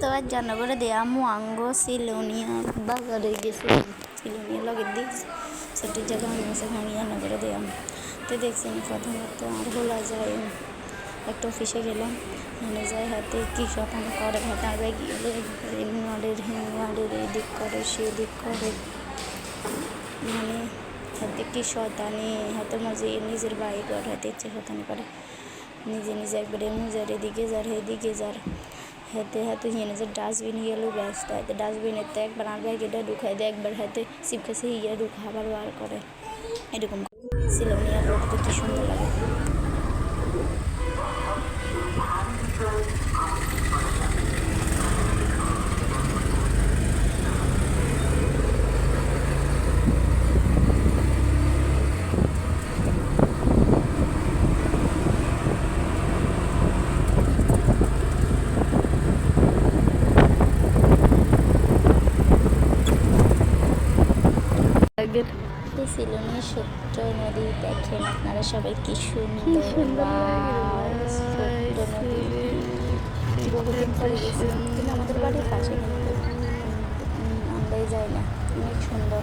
তো আজ রান্না করে দিয়ে আম্মু আঙ্গো সিলোনিয়া বাজারে গেছিলাম সিলোনিয়া লগে দিয়ে ছোট জায়গা আমি সেখানে রান্না করে দিলাম। তো দেখছি আমি প্রথমত আর হলা যায় একটা অফিসে গেলাম, মানে যাই হাতে কী সব আমি করে হাতে আর গেলে হিমালের এই দিক করে সে দিক করে, মানে হাতে কী শতানি হাতে মজে নিজের বাড়ি ঘর হাতে ইচ্ছে শতানি করে নিজে নিজে একবারে মুজার এদিকে যার এদিকে যার হাতে হাতে হিয়ে যে ডাস্টবিন গেলেও ব্যস্ত হাতে ডাস্টবিনেতে একবার আর ব্যাগেটা ঢুকাই দেয়, একবার হাতে সিপকাছে হিয়ে ঢুকা আবার বার করে এরকম সিলোনিয়া রোডটা কী সুন্দর লাগে। এই সিলোনি সত্য নদী দেখেন আপনারা সবাই কি সুন্দর সত্য নদী। বহুদিন পরে গেছিলাম কিন্তু আমাদের বাড়ির পাশে, কিন্তু আমরাই যাই না, অনেক সুন্দর।